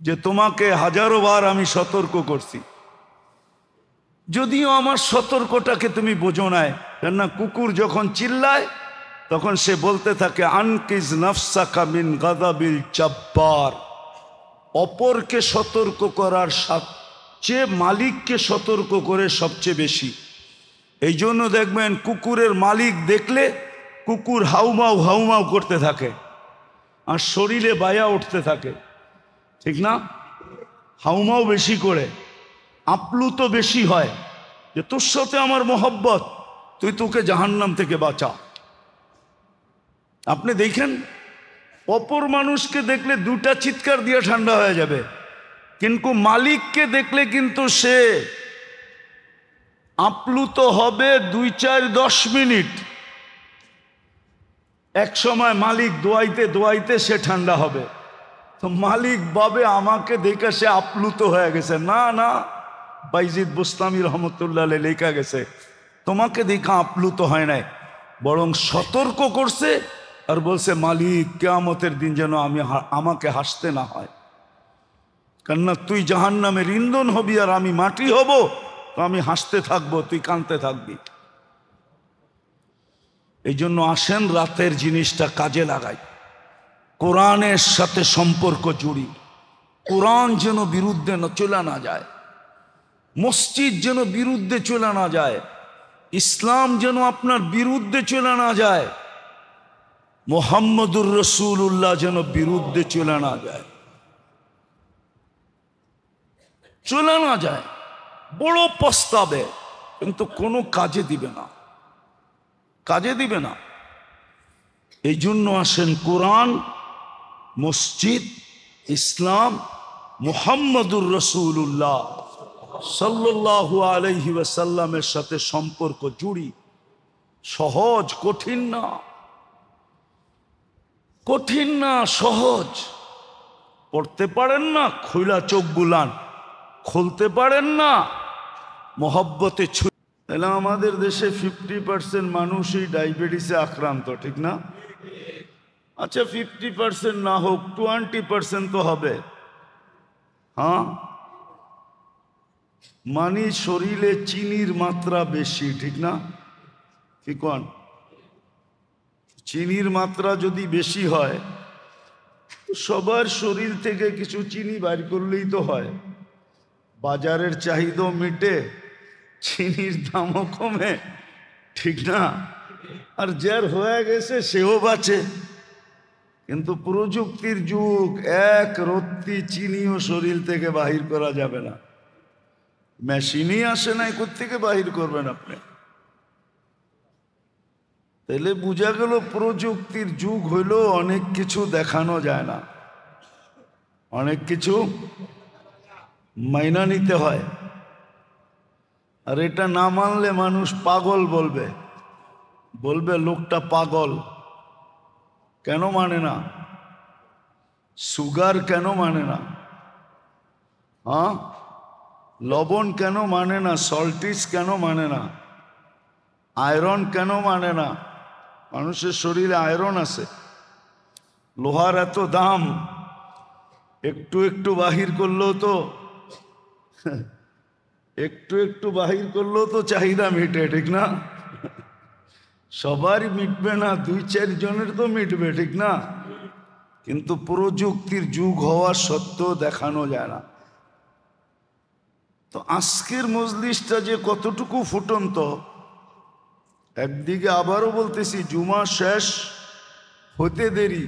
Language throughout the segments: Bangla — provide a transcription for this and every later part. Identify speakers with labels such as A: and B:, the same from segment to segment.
A: যে তোমাকে হাজারো বার আমি সতর্ক করছি, যদিও আমার সতর্কটাকে তুমি বোঝো নাই। কেননা কুকুর যখন চিল্লায় তখন সে বলতে থাকে আনকিজ নাফসাকা মিন গাদাবিল জব্বার। অপরকে সতর্ক করার সবচেয়ে মালিককে সতর্ক করে সবচেয়ে বেশি। এই জন্য দেখবেন কুকুরের মালিক দেখলে কুকুর হাউমাউ হাউমাউ করতে থাকে আর শরীরে বায়া উঠতে থাকে, ঠিক না? হাউমাউ বেশি করে, আপ্লুত বেশি হয় যে তোর সাথে আমার মোহব্বত, তুই তোকে জাহান্নাম থেকে বাঁচা। আপনি দেখেন অপর মানুষকে দেখলে দুটা চিৎকার দিয়ে ঠান্ডা হয়ে যাবে, কিন্তু মালিককে দেখলে কিন্তু সে আপ্লুত হবে 2-4-10 মিনিট। এক সময় মালিক দোয়াইতে দোয়াইতে সে ঠান্ডা হবে। তো মালিক ভাবে আমাকে দেখে সে আপ্লুত হয়ে গেছে। না না, বাইজিদ বুস্তামি রহমতুল্লাহ লেখা গেছে তোমাকে দেখা আপ্লুত হয় নাই, বরং সতর্ক করছে আর বলছে মালিক কিয়ামতের দিন যেন আমাকে হাসতে না হয়। কেননা তুই জাহান্নামের ইন্ধন হবি আর আমি মাটি হব, তো আমি হাসতে থাকবো, তুই কাঁদতে থাকবি। এই জন্য আসেন রাতের জিনিসটা কাজে লাগাই, কোরআনের সাথে সম্পর্ক জুড়ি। কোরআন যেন বিরুদ্ধে চলে না যায়, মসজিদ যেন বিরুদ্ধে চলে না যায়, ইসলাম যেন আপনার বিরুদ্ধে চলে না যায়, মুহাম্মদুর রাসূলুল্লাহ যেন বিরুদ্ধে চলে না যায়, চলে না যায়। বড় প্রস্তাবে কিন্তু কোনো কাজে দিবে না, কাজে দিবে না। এই জন্য আসেন কোরআন, মসজিদ, ইসলাম, মুহাম্মদুর রাসূলুল্লাহ সাল্লাল্লাহু আলাইহি ওয়াসাল্লামের সাথে সম্পর্ক জুড়ি। সহজ, কঠিন না, কঠিন না, সহজ। পড়তে পারেন না, খোলা চোখ বুলান, খুলতে পারেন না, মহব্বতে তাহলে আমাদের দেশে 50% মানুষই ডায়াবেটিসে আক্রান্ত, ঠিক না? আচ্ছা 50% না হোক, 20% তো হবে। হ্যাঁ, মানে শরীরে চিনির মাত্রা বেশি, ঠিক না? কি কোন? চিনির মাত্রা যদি বেশি হয় তো সবার শরীর থেকে কিছু চিনি বাইর করলেই তো হয়, বাজারের চাহিদাও মিটে, চিনির দামও কমে, ঠিক না? আর যার হয়ে গেছে সেও বাঁচে। কিন্তু প্রযুক্তির যুগ, এক রত্তি চিনিও শরীর থেকে বাহির করা যাবে না, মেশিনই আসে নাই, কোত্থেকে বাহির করবেন আপনি? তাহলে বোঝা গেল প্রযুক্তির যুগ হইলেও অনেক কিছু দেখানো যায় না, অনেক কিছু মাইনা নিতে হয়। আর এটা না মানলে মানুষ পাগল বলবে, বলবে লোকটা পাগল। কেন মানে না? সুগার কেন মানে না? হ্যাঁ, লবণ কেন মানে না? সল্টিস কেন মানে না? আয়রন কেন মানে না? মানুষের শরীরে আয়রন আছে, লোহার এত দাম, একটু একটু বাহির করলেও তো একটু একটু বাহির করলেও তো চাহিদা মিটে, ঠিক না? সবারই মিটবে না, 2-4 জনের তো মিটবে, ঠিক না? কিন্তু প্রযুক্তির যুগ হওয়া সত্ত্বেও দেখানো যায় না। তো আজকের মজলিসটা যে কতটুকু ফুটন্ত, একদিকে আবারও বলতেছি জুমা শেষ হতে দেরি,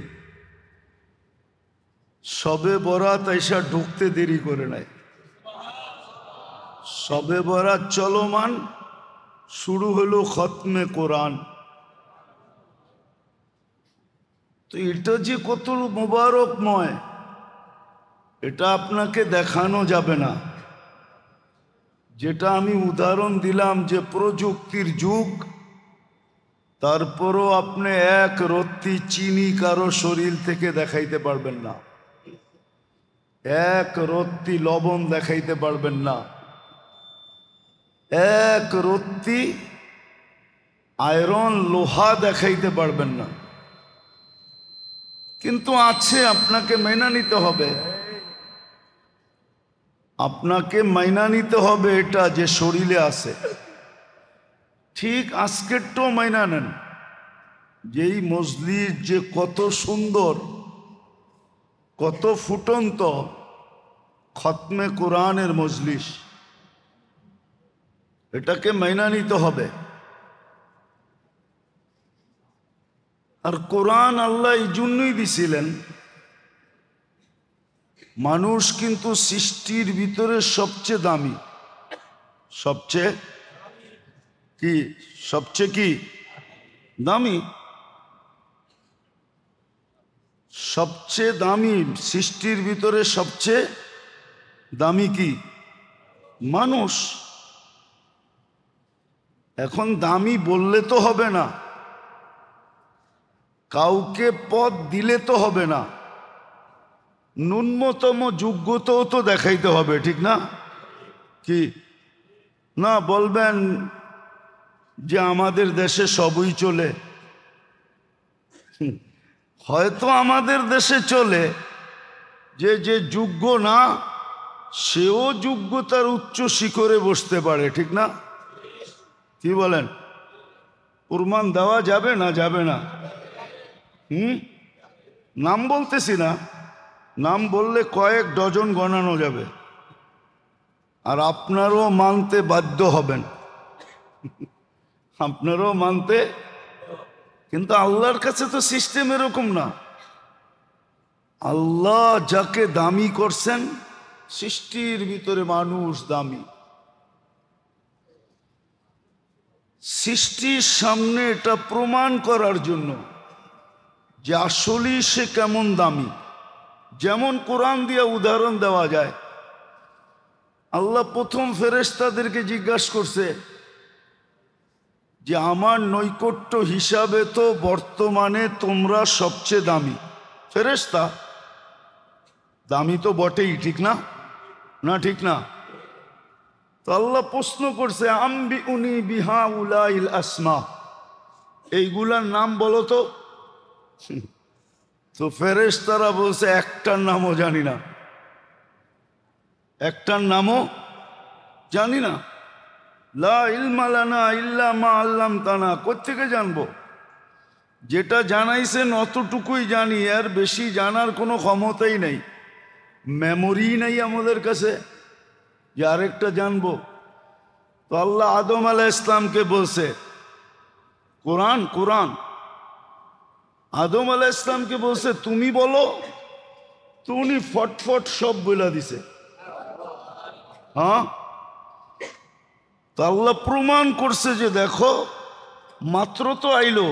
A: শবে বরাত আইসা ঢুকতে দেরি করে নাই। শবে বরাত চলমান, শুরু হলো খতমে কোরআন। তো এটা যে কত মুবারকময়, এটা আপনাকে দেখানো যাবে না। যেটা আমি উদাহরণ দিলাম যে প্রযুক্তির যুগ, তারপরও আপনি এক রত্তি চিনি কারো শরীর থেকে দেখাইতে পারবেন না, এক রত্তি লবণ দেখাইতে পারবেন না, এক রত্তি আয়রন লোহা দেখাইতে পারবেন না। কিন্তু আছে, আপনাকে মেনে নিতে হবে। আপনাকে মাইনা নিতে হবে এটা যে শরীরে আছে। ঠিক আজকেরটাও মাইনা নেন, যেই মজলিস যে কত সুন্দর, কত ফুটন্ত খতমে কোরআনের মজলিস, এটাকে মাইনা নিতে হবে। আর কোরআন আল্লাহ এই জন্যই দিছিলেন, মানুষ কিন্তু সৃষ্টির ভিতরে সবচেয়ে দামি, সবচেয়ে কি দামি, সবচেয়ে দামি সৃষ্টির ভিতরে সবচেয়ে দামি কি? মানুষ। এখন দামি বললে তো হবে না, কাউকে পদ দিলে তো হবে না, ন্যূনতম যোগ্যতাও তো দেখাইতে হবে, ঠিক না? কি না বলবেন যে আমাদের দেশে সবই চলে? হয়তো আমাদের দেশে চলে, যে যে যোগ্য না সেও যোগ্যতার উচ্চ শিখরে বসতে পারে, ঠিক না? কি বলেন? প্রমাণ দেওয়া যাবে না? যাবে না? নাম বলতেছি না, নাম বললে কয়েক ডজন গণানো যাবে, আর আপনারও মানতে বাধ্য হবেন, আপনারও মানতে। কিন্তু আল্লাহর কাছে তো সিস্টেম এরকম না। আল্লাহ যাকে দামি করছেন, সৃষ্টির ভিতরে মানুষ দামি, সৃষ্টির সামনে এটা প্রমাণ করার জন্য যে আসলেই সে কেমন দামি। যেমন কোরআন দিয়ে উদাহরণ দেওয়া যায়, আল্লাহ প্রথম ফেরেশতাদেরকে জিজ্ঞাসা করছে যে আমার নৈকট্য হিসাবে তো বর্তমানে তোমরা সবচেয়ে দামি ফেরেশতা, দামি তো বটেই, ঠিক না? না ঠিক না? তো আল্লাহ প্রশ্ন করছে আম্বি উনি বিহা উলাইল আসমা, এইগুলার নাম বলো তো। তো ফেরেশতারা বলছে একটার নামও জানি না, একটার নামও জানি না। লা ইলমা লানা ইল্লা মা আল্লামতানা, কোত্থেকে জানবো? যেটা জানাইছেন অতটুকুই জানি, আর বেশি জানার কোনো ক্ষমতাই নেই, মেমোরি নেই আমাদের কাছে যে আরেকটা জানবো। তো আল্লাহ আদম আলাইহিস সালামকে বলছে, কোরআন আদম আলাইহিস সালামকে বলছে তুমি বলো, তো উনি ফটফট সব বলে দিছে। হ্যাঁ, তো আল্লাহ প্রমাণ করছে যে দেখো, মাত্র তো আইলো,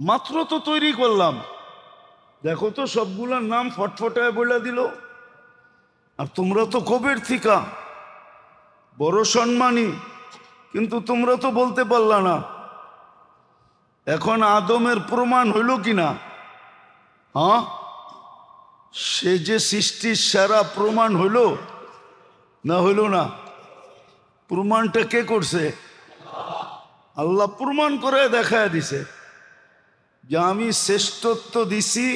A: মাত্র তো তৈরি করলাম, দেখো তো সবগুলোর নাম ফটফটায় বলে দিল। আর তোমরা তো কবের থিকা বড় সম্মানী, কিন্তু তোমরা তো বলতে পারলা না। এখন আদমের প্রমাণ হইল কিনা? হ্যাঁ, সে যে সৃষ্টির সেরা প্রমাণ হইল না? হইল না? প্রমাণটা কে করছে? আল্লাহ প্রমাণ করে দেখায় দিছে যে আমি শ্রেষ্ঠত্ব দিছি,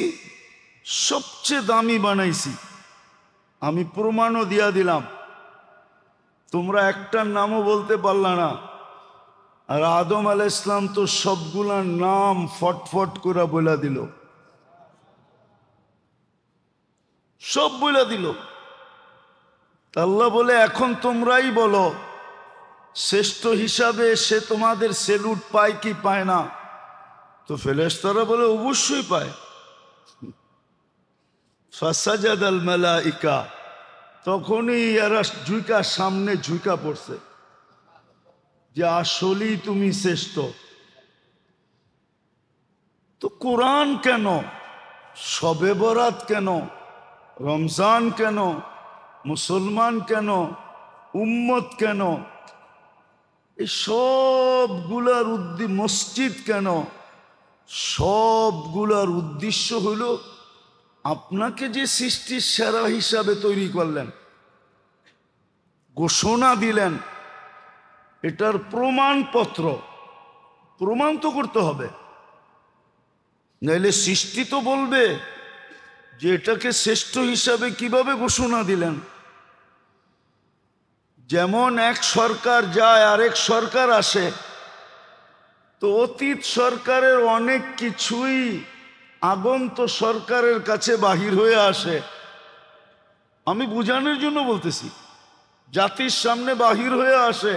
A: সবচেয়ে দামি বানাইছি। আমি প্রমাণও দিয়া দিলাম, তোমরা একটার নামও বলতে পারলা না। আর আদম আলাইহিস সালাম তো সবগুলার নাম ফটফট করে বলে দিল, সব বলে দিল। আল্লাহ বলে এখন তোমরাই বলো, শ্রেষ্ঠ হিসাবে সে তোমাদের সেলুট পায় কি পায় না? তো ফেরেশতারা বলে অবশ্যই পায়। ফাসাজাদাল মালাইকা, তখনই এরা সামনে ঝুঁকা পড়ছে যে আসলেই তুমি শ্রেষ্ঠ। তো কোরআন কেন, শবে বরাত কেন, রমজান কেন, মুসলমান কেন, উম্মত কেন, এই সবগুলার মসজিদ কেন, সবগুলার উদ্দেশ্য হইল আপনাকে যে সৃষ্টির সেরা হিসাবে তৈরি করলেন, ঘোষণা দিলেন, এটার প্রমাণপত্র, প্রমাণ তো করতে হবে, নাইলে সৃষ্টি তো বলবে যে এটাকে শ্রেষ্ঠ হিসাবে কিভাবে ঘোষণা দিলেন? যেমন এক সরকার যায় আরেক সরকার আসে, তো অতীত সরকারের অনেক কিছুই আগন্ত সরকারের কাছে বাহির হয়ে আসে। আমি বুঝানোর জন্য বলতেছি, জাতির সামনে বাহির হয়ে আসে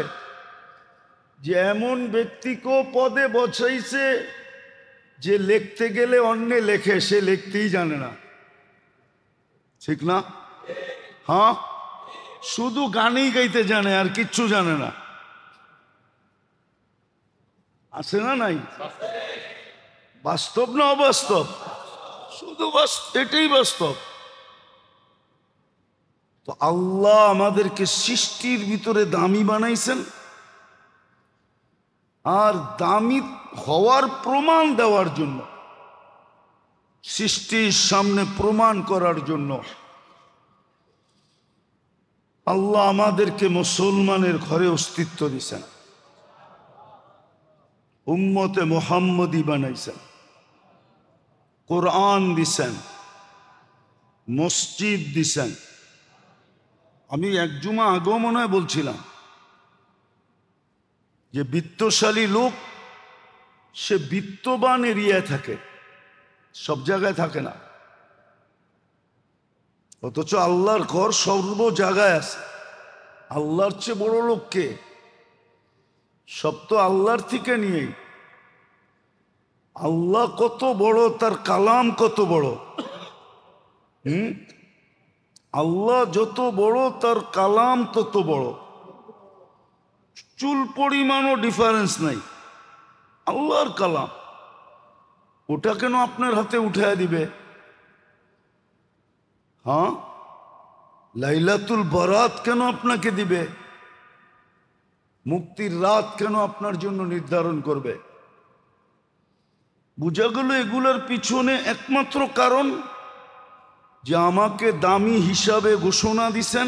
A: যে এমন ব্যক্তিকেও পদে বসাইছে যে লিখতে গেলে অন্যে লেখে, সে লিখতেই জানে না। ঠিক না? হ্যাঁ, শুধু গানেই গাইতে জানে, আর কিচ্ছু জানে না। আছে না নাই? বাস্তব না অবাস্তব? শুধু এটাই বাস্তব। তো আল্লাহ আমাদেরকে সৃষ্টির ভিতরে দামি বানাইছেন, আর দামি হওয়ার প্রমাণ দেওয়ার জন্য, সৃষ্টির সামনে প্রমাণ করার জন্য আল্লাহ আমাদেরকে মুসলমানের ঘরে অস্তিত্ব দিয়েছেন, উম্মতে মুহাম্মদী বানাইছেন, কোরআন দিছেন, মসজিদ দিছেন। আমি এক জুমা আগেও মনে হয় বলছিলাম যে বিত্তশালী লোক সে বিত্তবান এরিয়ায় থাকে, সব জায়গায় থাকে না। অথচ আল্লাহর ঘর সর্ব জায়গায় আছে। আল্লাহর চেয়ে বড় লোক কে? সব তো আল্লাহর থেকে নিয়েই। আল্লাহ কত বড়, তার কালাম কত বড়। আল্লাহ যত বড় তার কালাম তত বড়, চুল পরিমাণও ডিফারেন্স নাই। আল্লাহর কালাম, ওটা কেন আপনার হাতে উঠায় দিবে? হ্যাঁ, লাইলাতুল বারাত কেন আপনাকে দিবে? মুক্তির রাত কেন আপনার জন্য নির্ধারণ করবে? বুঝা গেল এগুলোর পিছনে একমাত্র কারণ যে আমাকে দামি হিসাবে ঘোষণা দিছেন,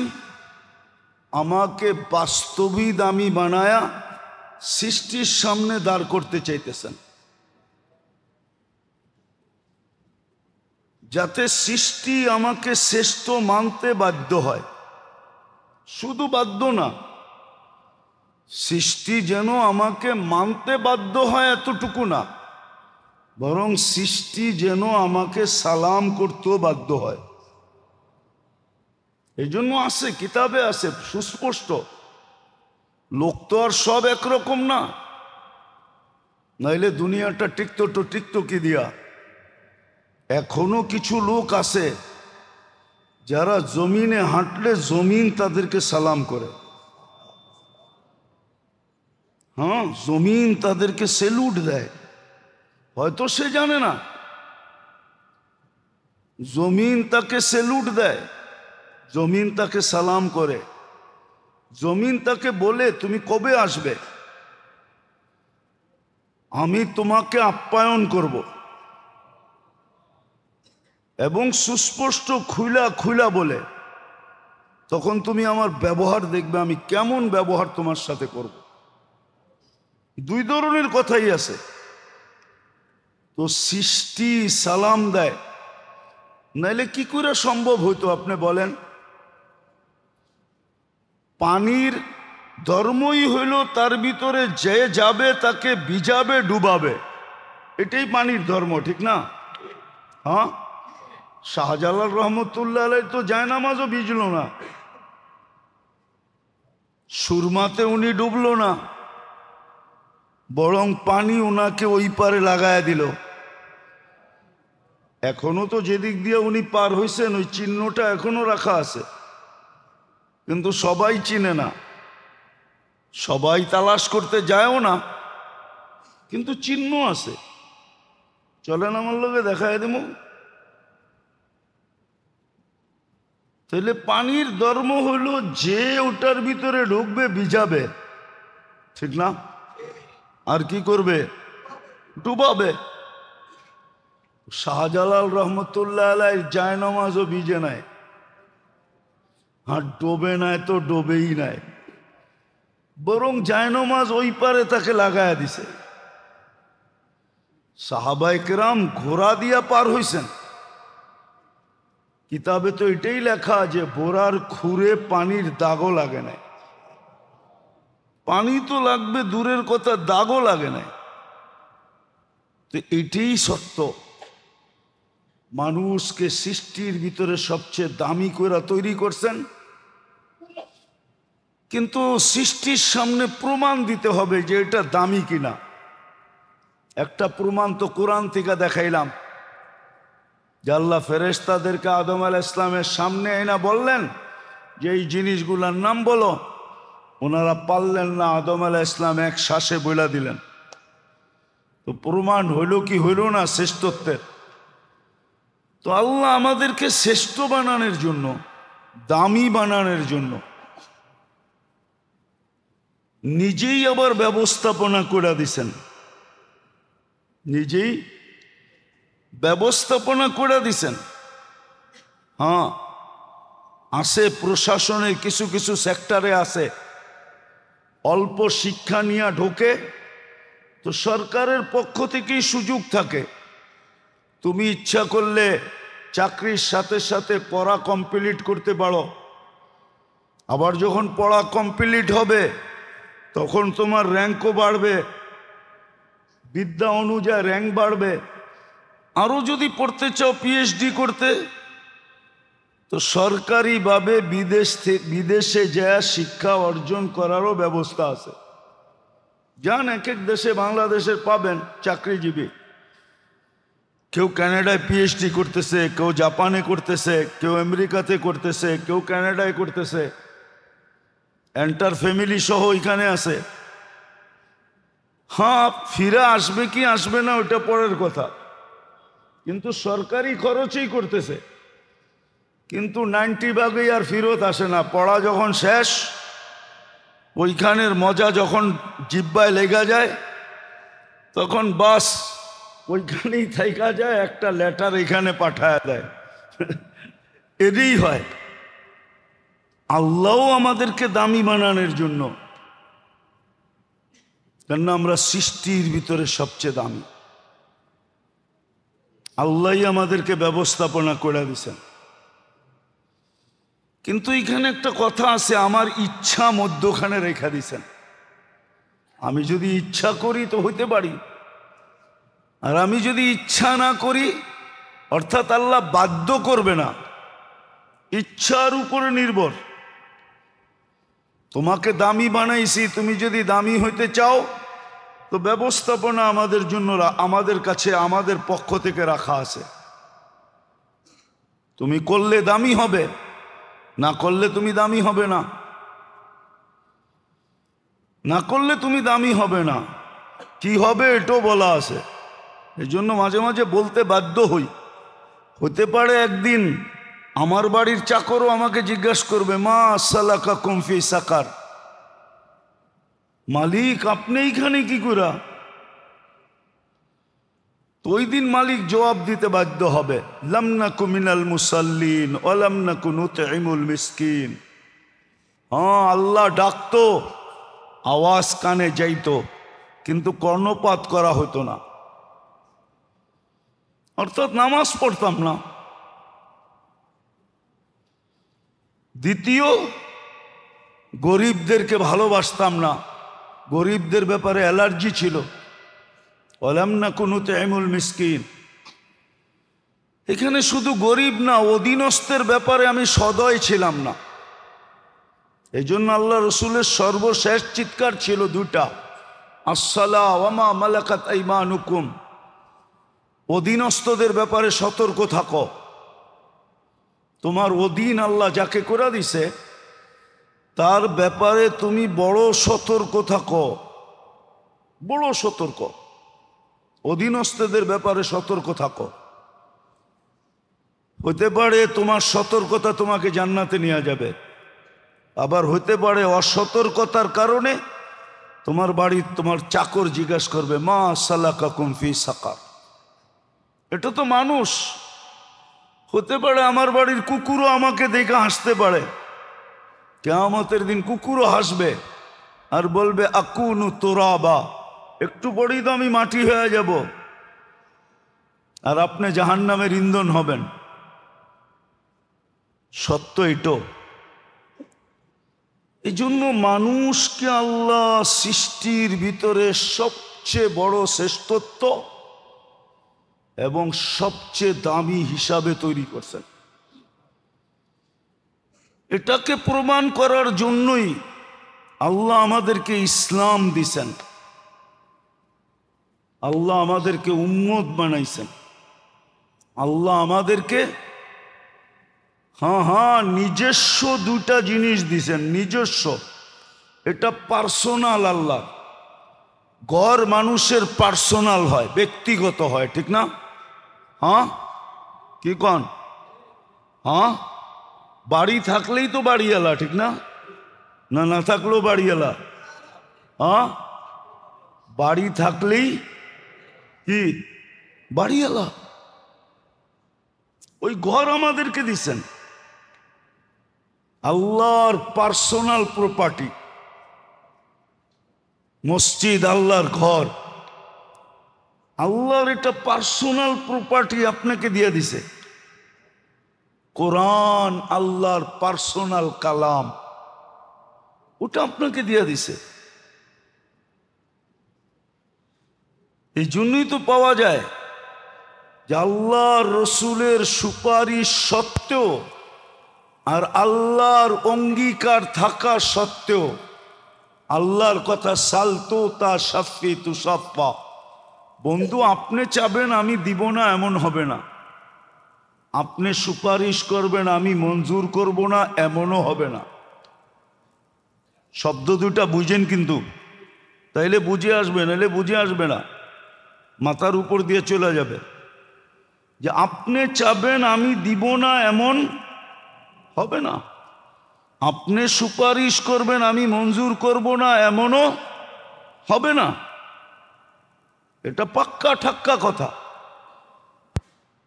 A: আমাকে বাস্তবই দামি বানায়া সৃষ্টির সামনে দাঁড় করতে চাইতেছেন, যাতে সৃষ্টি আমাকে শ্রেষ্ঠ মানতে বাধ্য হয়। শুধু বাধ্য না, সৃষ্টি যেন আমাকে মানতে বাধ্য হয় এতটুকু না, বরং সৃষ্টি যেন আমাকে সালাম করতেও বাধ্য হয়। এই জন্য আছে, কিতাবে আছে সুস্পষ্ট। লোক তো আর সব একরকম না, নাইলে দুনিয়াটা টিকতো কি দিয়া। এখনো কিছু লোক আছে যারা জমিনে হাঁটলে জমিন তাদেরকে সালাম করে। হ্যাঁ, জমিন তাদেরকে সেলুট দেয়। হয়তো সে জানে না, জমিন তাকে সেলুট দেয়, জমিন তাকে সালাম করে, জমিন তাকে বলে তুমি কবে আসবে, আমি তোমাকে আপ্যায়ন করব। এবং সুস্পষ্ট খুইলা বলে, তখন তুমি আমার ব্যবহার দেখবে, আমি কেমন ব্যবহার তোমার সাথে করব। দুই ধরনের কথাই আছে। তো সৃষ্টি সালাম দেয়, নাইলে কি করে সম্ভব হইতো আপনি বলেন? পানির ধর্মই হইল তার ভিতরে যে যাবে তাকে ভিজাবে, ডুবাবে। এটাই পানির ধর্ম, ঠিক না? হ্যাঁ, শাহজালাল রহমতুল্লাহ আলাইহি তো জায়নামাজও ভিজল না, সুরমাতে উনি ডুবলো না, বরং পানি ওনাকে ওই পারে লাগায় দিল। এখনো তো যেদিক দিয়ে উনি পার হইছেন ওই চিহ্নটা এখনো রাখা আছে, কিন্তু সবাই চিনে না, সবাই তালাশ করতে যায়ও না, কিন্তু চিহ্ন আছে। চলেন আমার লোকে দেখায় দেব। তাহলে পানির ধর্ম হলো যে ওটার ভিতরে ঢুকবে ভিজাবে, ঠিক না? আর কি করবে? ডুবাবে। শাহজালাল রহমতুল্লাহ আলাইহি জায়নামাজও ভিজে নাই, আর ডোবে নাই তো ডোবেই নাই, বরং জায়নামাজ ওই পারে তাকে লাগায়া দিছে। সাহাবায়ে কেরাম ঘোড়া দিয়া পার হইছেন, কিতাবে তো এটাই লেখা যে বোরার খুরে পানির দাগও লাগে না। পানি তো লাগবে দূরের কথা, দাগও লাগে না। তো এটাই সত্য। মানুষকে সৃষ্টির ভিতরে সবচেয়ে দামি করে তৈরি করছেন, কিন্তু সৃষ্টির সামনে প্রমাণ দিতে হবে যে এটা দামি কিনা। একটা প্রমাণ তো কোরআন থেকে দেখাইলাম যে আল্লাহ ফেরেশতাদেরকে আদম আলাইহিস সালামের সামনে এনে বললেন যে এই জিনিসগুলোর নাম বলো। ওনারা পারলেন না, আদম আলাইহিস সালাম এক শ্বাসে বলে দিলেন। তো প্রমাণ হইল কি হইল না শ্রেষ্ঠত্বের? তো আল্লাহ আমাদেরকে শ্রেষ্ঠ বানানোর জন্য, দামি বানানোর জন্য নিজেই আবার ব্যবস্থাপনা করে দিছেন, নিজেই ব্যবস্থাপনা করে দিছেন। হ্যাঁ, আছে প্রশাসনের কিছু কিছু সেক্টরে আছে, অল্প শিক্ষা নিয়ে ঢোকে তো সরকারের পক্ষ থেকেই সুযোগ থাকে। তুমি ইচ্ছা করলে চাকরির সাথে সাথে পড়া কমপ্লিট করতে পারো, আবার যখন পড়া কমপ্লিট হবে তখন তোমার র্যাঙ্কও বাড়বে, বিদ্যা অনুযায়ী র্যাঙ্ক বাড়বে। আরও যদি পড়তে চাও পিএইচডি করতে, তো সরকারিভাবে বিদেশে যা শিক্ষা অর্জন করারও ব্যবস্থা আছে। যান এক এক দেশে, বাংলাদেশের পাবেন চাকরিজীবী, কেউ কানাডায় পিএইচডি করতেছে, কেউ জাপানে করতেছে, কেউ আমেরিকাতে করতেছে, কেউ কানাডায় করতেছে, এন্টার ফ্যামিলি সহ এখানে আছে। হ্যাঁ, ফিরে আসবে কি আসবে না ওটা পরের কথা, কিন্তু সরকারি খরচেই করতেছে। কিন্তু 90% আর ফেরত আসে না। পড়া যখন শেষ, ওইখানের মজা যখন জিব্বায় লেগা যায় তখন বাস ওইখানেই থাইকা যায়, একটা লেটার এখানে পাঠায় দেয়। এরই হয়। আল্লাহও আমাদেরকে দামি বানানোর জন্য, কেননা আমরা সৃষ্টির ভিতরে সবচেয়ে দামি। আল্লাহই আমাদেরকে ব্যবস্থাপনা করে দিছেন। কিন্তু এখানে একটা কথা আছে, আমার ইচ্ছা মধ্যখানে রেখা দিছেন। আমি যদি ইচ্ছা করি তো হইতে পারি, আর আমি যদি ইচ্ছা না করি, অর্থাৎ আল্লাহ বাধ্য করবে না, ইচ্ছার উপরে নির্ভর। তোমাকে দামি বানাইছি, তুমি যদি দামি হইতে চাও তো ব্যবস্থাপনা আমাদের জন্য, আমাদের কাছে, আমাদের পক্ষ থেকে রাখা আছে। তুমি করলে দামি হবে, না করলে তুমি দামি হবে না, না করলে তুমি দামি হবে না। কি হবে এটাও বলা আছে। এই জন্য মাঝে মাঝে বলতে বাধ্য হই। হতে পারে একদিন আমার বাড়ির চাকরও আমাকে জিজ্ঞাসা করবে, মা সালাকাকুম ফি সাকার, মালিক আপনি এইখানে কি করা? তো ওই দিন মালিক জবাব দিতে বাধ্য হবে, লাম নাকু মিনাল মুসাল্লিন ওয়া লাম নাকু নুতঈমুল মিসকিন। হ্যাঁ, আল্লাহ ডাকতো, আওয়াজ কানে যাইতো, কিন্তু কর্ণপাত করা হতো না, অর্থাৎ নামাজ পড়তাম না। দ্বিতীয়, গরিবদেরকে ভালোবাসতাম না, গরিবদের ব্যাপারে অ্যালার্জি ছিল। ওয়ালাম নাকু নুতঈমুল মিসকিন, এখানে শুধু গরিব না, অধীনস্থের ব্যাপারে আমি সদয় ছিলাম না। এই জন্য আল্লাহ রসুলের সর্বশেষ চিৎকার ছিল দুটা, আসসালাহ ওয়া মা মালাকাত আইমানুকুম। অধীনস্থদের ব্যাপারে সতর্ক থাকো। তোমার অধীন আল্লাহ যাকে করে দিছে তার ব্যাপারে তুমি বড় সতর্ক থাকো, বড় সতর্ক। অধীনস্থদের ব্যাপারে সতর্ক থাকো। হতে পারে তোমার সতর্কতা তোমাকে জান্নাতে নিয়ে যাবে, আবার হতে পারে অসতর্কতার কারণে তোমার বাড়ির তোমার চাকর জিজ্ঞাসা করবে, মা সালাকাকুম ফি সাকার। এটা তো মানুষ। হতে পারে আমার বাড়ির কুকুরও আমাকে দেখে হাসতে পারে, কিয়ামতের দিন কুকুরও হাসবে আর বলবে, আকুনু তুরাবা, একটু পরেই তো আমি মাটি হয়ে যাব, আর আপনি জাহান্নামের ইন্ধন হবেন। সত্য এটো। এই জন্য মানুষকে আল্লাহ সৃষ্টির ভিতরে সবচেয়ে বড় শ্রেষ্ঠত্ব এবং সবচেয়ে দামি হিসাবে তৈরি করছেন। এটাকে প্রমাণ করার জন্যই আল্লাহ আমাদেরকে ইসলাম দিছেন, আল্লাহ আমাদেরকে উম্মত বানাইছেন, আল্লাহ আমাদেরকে নিজস্ব দুটা জিনিস দিছেন। নিজস্ব, এটা পার্সোনাল। আল্লাহ ঘর মানুষের পার্সোনাল হয়, ব্যক্তিগত হয়, ঠিক না? কি কন? বাড়ি থাকলেই তো বাড়িওয়ালা, ঠিক না? না না থাকলেও বাড়িওয়ালা। বাড়ি থাকলেই কি বাড়িওয়ালা। ওই ঘর আমাদেরকে দিছেন, আল্লাহর পার্সোনাল প্রপার্টি। মসজিদ আল্লাহর ঘর, আল্লাহর এটা পার্সোনাল প্রপার্টি আপনাকে দিয়ে দিছে। কোরআন আল্লাহর পার্সোনাল কালাম, ওটা আপনাকে দিয়ে দিছে। এই জন্যই তো পাওয়া যায় যে আল্লাহর রসুলের সুপারিশ সত্ত্বেও আর আল্লাহর অঙ্গীকার থাকা সত্ত্বেও আল্লাহর কথা সালতো তা সাফি তু সাফা। বন্ধু, আপনি চাবেন আমি দিব না, এমন হবে না। আপনি সুপারিশ করবেন আমি মঞ্জুর করব না, এমনও হবে না। শব্দ দুটা বুঝেন কিন্তু, তাইলে বুঝে আসবে, নাহলে বুঝে আসবে না, মাথার উপর দিয়ে চলে যাবে। যে আপনি চাবেন আমি দিব না, এমন হবে না। আপনি সুপারিশ করবেন আমি মঞ্জুর করব না, এমনও হবে না। এটা পাক্কা ঠাক্কা কথা।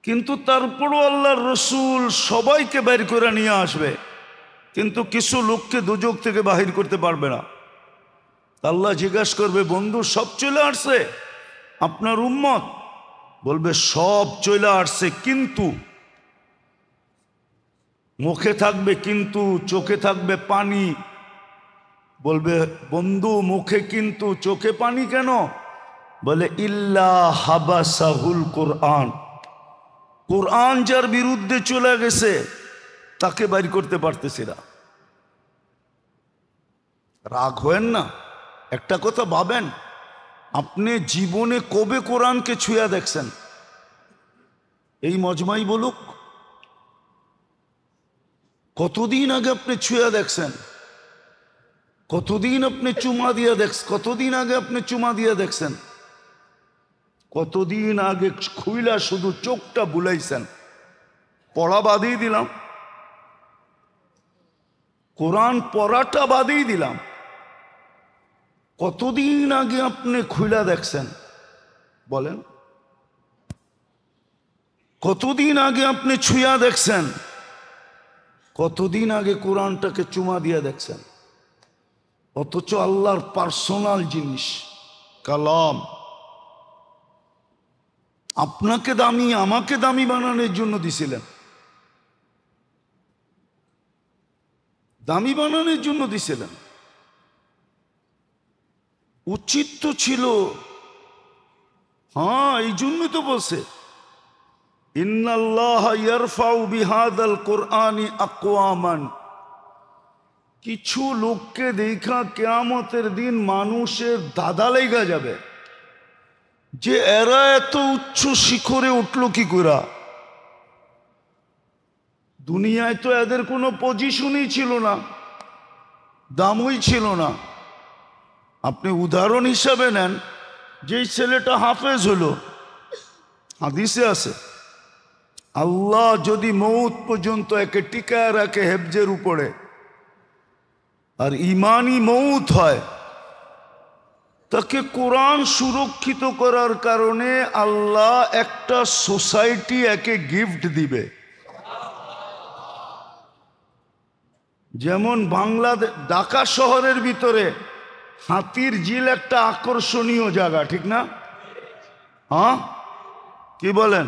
A: কিন্তু তারপরও আল্লাহর রসুল সবাইকে বের করে নিয়ে আসবে, কিন্তু কিছু লোককে দুজক থেকে বাহির করতে পারবে না। আল্লাহ জিজ্ঞাসা করবে, বন্ধু সব চলে আসছে আপনার উম্মত? বলবে সব চলে আসছে, কিন্তু মুখে থাকবে কিন্তু, চোখে থাকবে পানি। বলবে বন্ধু মুখে কিন্তু, চোখে পানি কেন? বলে ইল্লা হাবাসাহুল কোরআন। কোরআন যার বিরুদ্ধে চলে গেছে তাকে বাইর করতে পারতেছি না। রাগ হয়েন না, একটা কথা ভাবেন, আপনি জীবনে কবে কোরআনকে ছুঁয়া দেখছেন? এই মজমাই বলুক, কতদিন আগে আপনি ছুঁয়া দেখছেন? কতদিন আপনি চুমা দিয়ে দেখছেন? কতদিন আগে আপনি চুমা দিয়ে দেখছেন? কতদিন আগে খুইলা শুধু চোখটা বুলাইছেন? পড়া বাদই দিলাম, কোরআন পড়াটা বাদই দিলাম, কতদিন আগে আপনি খুইলা দেখছেন? বলেন, কতদিন আগে আপনি ছুঁয়া দেখছেন? কতদিন আগে কোরআনটাকে চুমা দিয়ে দেখছেন? অথচ আল্লাহর পার্সোনাল জিনিস কালাম আপনাকে দামি আমাকে দামি বানানোর জন্য দিছিলেন, দামি বানানোর জন্য দিছিলেন। উচিত তো ছিল, এই জন্যই তো বলছে ইন্নাল্লাহ ইয়ারফাউ বিহাদাল কোরআনি আকওয়ামান। কিছু লোককে দেখা কিয়ামতের দিন মানুষের দাদা লেগা যাবে যে এরা এত উচ্চ শিখরে উঠল কি করে। দুনিয়ায় তো এদের কোনো পজিশনই ছিল না, দামই ছিল না। আপনি উদাহরণ হিসাবে নেন, যেই ছেলেটা হাফেজ হলো, হাদিসে আছে আল্লাহ যদি মৌত পর্যন্ত একে টিকায় রাখে হেফজের উপরে, আর ইমানি মৌত হয়, তাকে কোরআন সুরক্ষিত করার কারণে আল্লাহ একটা সোসাইটি একে গিফট দিবে। যেমন বাংলাদেশ ঢাকা শহরের ভিতরে হাতির ঝিল একটা আকর্ষণীয় জায়গা, ঠিক না? কি বলেন?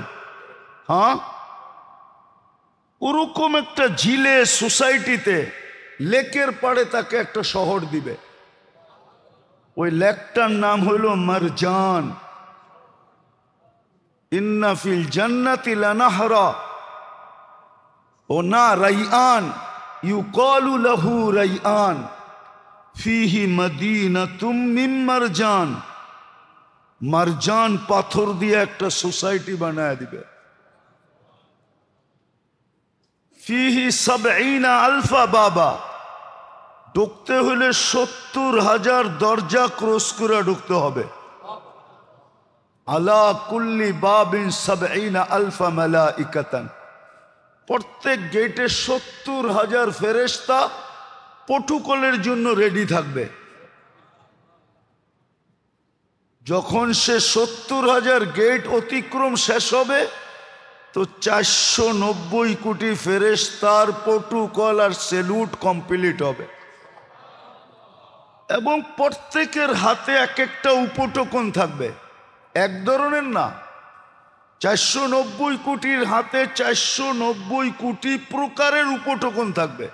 A: ওরকম একটা ঝিলে সোসাইটিতে লেকের পাড়ে তাকে একটা শহর দিবে। ওই লেকটার নাম হইল মারজান। ইন্না ফিল জান্নাতি লানাহরা ও না রাইআন ইউকালু লাহু রাইআন ফিহি মদিনাতুম মিন মারজান। মারজান পাথর দিয়ে একটা সোসাইটি বানায় দিবে। ফিহি ৭০ আলফা বাবা, ঢুকতে হলে ৭০,০০০ দরজা ক্রস করে ঢুকতে হবে। আলা কুল্লি বাবিন ৭০ আলফা মালাইকাতান, প্রত্যেক গেটে ৭০,০০০ ফেরেশতা প্রটোকলের জন্য রেডি থাকবে। যখন সে ৭০,০০০ গেট অতিক্রম শেষ হবে তো ৪৯০ কোটি ফেরেশতার প্রটোকল আর সেলুট কমপ্লিট হবে। এবং প্রত্যেকের হাতে এক একটা উপটোকন থাকবে, এক ধরনের না। ৪৯০ কোটির হাতে ৪৯০ কোটি প্রকারের উপটোকন থাকবে।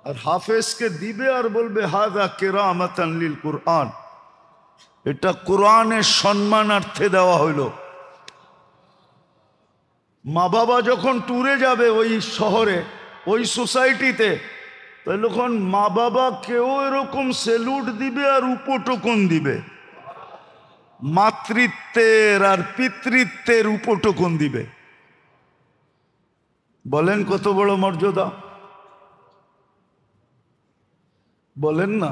A: আর হাফেজকে দিবে আর বলবে হাযা কিরামাতান লিল কুরআন, এটা কোরআনের সম্মানার্থে দেওয়া হইল। মা বাবা যখন ট্যুরে যাবে ওই শহরে, ওই সোসাইটিতে, তখন মা বাবা কেউ এরকম সেলুট দিবে আর উপটোকন দিবে। মাতৃত্বের আর পিতৃত্বের উপটোকন দিবে। বলেন কত বড় মর্যাদা, বলেন না?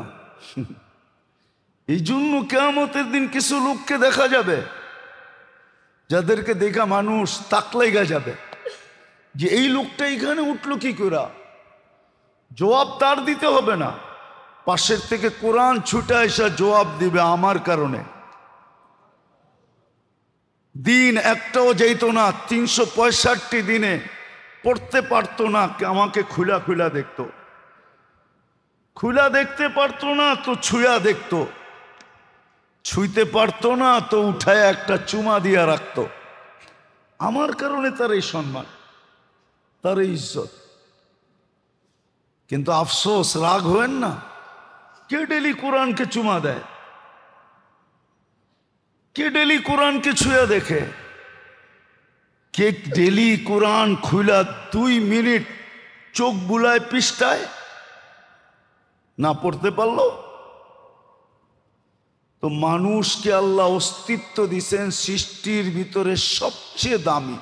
A: এই জন্য কিয়ামতের দিন কিছু লোককে দেখা যাবে যাদেরকে দেখা মানুষ তাক লাইগা যাবে যে এই লোকটা এখানে উঠলো কি করে। জবাব তার দিতে হবে না, পাশের থেকে কোরআন ছুটে এসে জবাব দিবে আমার কারণে। দিন একটাও যেত না, ৩৬৫ দিনে পড়তে পারতো না, আমাকে খুলা খুলা দেখতো। খুলা দেখতে পারতো না তো ছুঁয়া দেখতো, ছুঁইতে পারতো না তো উঠায় একটা চুমা দিয়া রাখতো। আমার কারণে তার এই সম্মান, তার এই ইজ্জত। কিন্তু আফসোস, রাগ হবেন না, কে ডেলি কোরআনকে চুমা দেয়? কে ডেলি কোরআনকে ছুঁয়া দেখে? কে ডেলি কোরআন খুলা ২ মিনিট চোখ বুলায় পৃষ্ঠায় না পড়তে পারলো? তো মানুষকে আল্লাহ অস্তিত্ব দিয়েছেন সৃষ্টির ভিতরে সবচেয়ে দামি।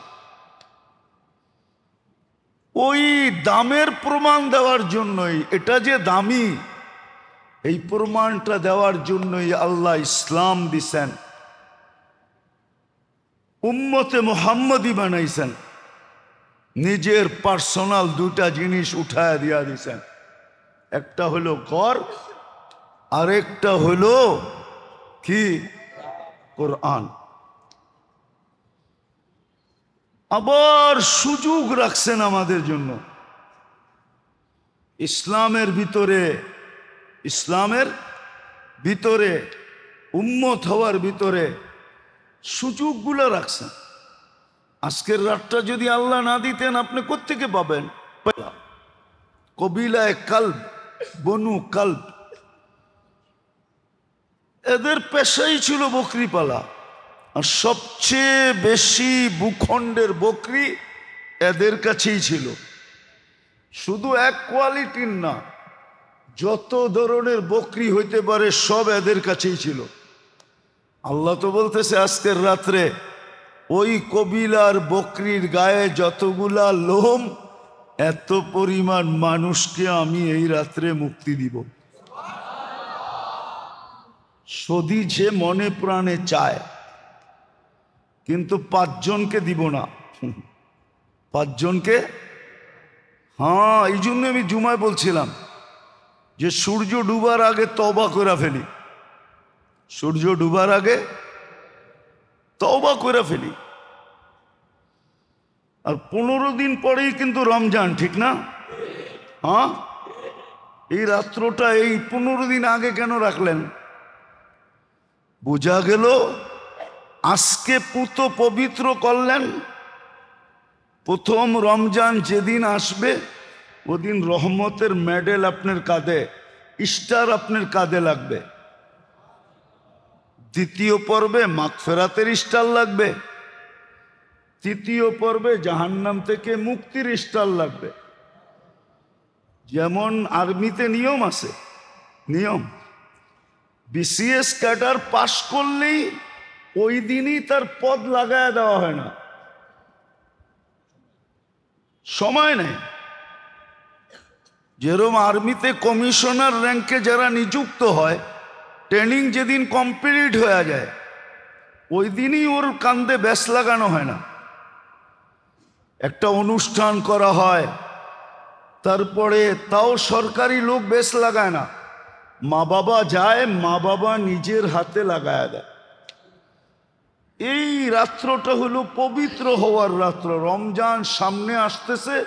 A: ওই দামের প্রমাণ দেওয়ার জন্যই, এটা যে দামি এই প্রমাণটা দেওয়ার জন্যই আল্লাহ ইসলাম দিছেন, উম্মতে মুহাম্মদী বানাইছেন। নিজের পার্সোনাল ২টা জিনিস উঠায় দিয়া দিছেন, একটা হলো ঘর, আরেকটা হলো কি? কোরআন। আবার সুযোগ রাখছেন আমাদের জন্য। ইসলামের ভিতরে উম্মত হওয়ার ভিতরে সুযোগগুলো রাখছেন। আজকের রাতটা যদি আল্লাহ না দিতেন আপনি কোত্থেকে পাবেন? কবিলায় কালব, বনু কালব, এদের পেশাই ছিল বকরি পালা। আর সবচেয়ে বেশি ভূখণ্ডের বকরি এদের কাছেই ছিল। শুধু এক কোয়ালিটির না, যত ধরনের বকরি হইতে পারে সব এদের কাছেই ছিল। আল্লাহ তো বলতেছে আজকের রাত্রে ওই কবিলার বকরির গায়ে যতগুলা লোম, এত পরিমাণ মানুষকে আমি এই রাত্রে মুক্তি দিব। যদি যে মনে প্রাণে চায়, কিন্তু ৫ জনকে দিব না। ৫ জনকে, হ্যাঁ, এই জন্য আমি জুমায় বলছিলাম যে সূর্য ডুবার আগে তওবা করে ফেলি। সূর্য ডুবার আগে তওবা করে ফেলি। আর ১৫ দিন পরেই কিন্তু রমজান, ঠিক না? হ্যাঁ, এই রাত্রটা এই ১৫ দিন আগে কেন রাখলেন? বোঝা গেল আজকে পুত পবিত্র করলেন, প্রথম রমজান যেদিন আসবে ওদিন রহমতের মেডেল আপনার কাঁধে, স্টার আপনার কাঁধে লাগবে। দ্বিতীয় পর্বে মাগফিরাতের স্টার লাগবে, তৃতীয় পর্বে জাহান্নাম থেকে মুক্তির স্টার লাগবে। যেমন আর্মিতে নিয়ম আছে, নিয়ম বিসিএস ক্যাডার পাশ করলেই ওই দিনই তার পদ লাগায় দেওয়া হয় না, সময় নেই। যেরকম আর্মিতে কমিশনার র্যাঙ্কে যারা নিযুক্ত হয়, ট্রেনিং যেদিন কমপ্লিট হয়ে যায় ওই দিনই ওর কান্দে ব্যাস লাগানো হয় না, একটা অনুষ্ঠান করা হয়। তারপরে তাও সরকারি লোক বেশ লাগায় না, মা বাবা যায়, মা বাবা নিজের হাতে লাগায় দেয়। এই রাত্রটা হলো পবিত্র হওয়ার রাত্র। রমজান সামনে আসতেছে,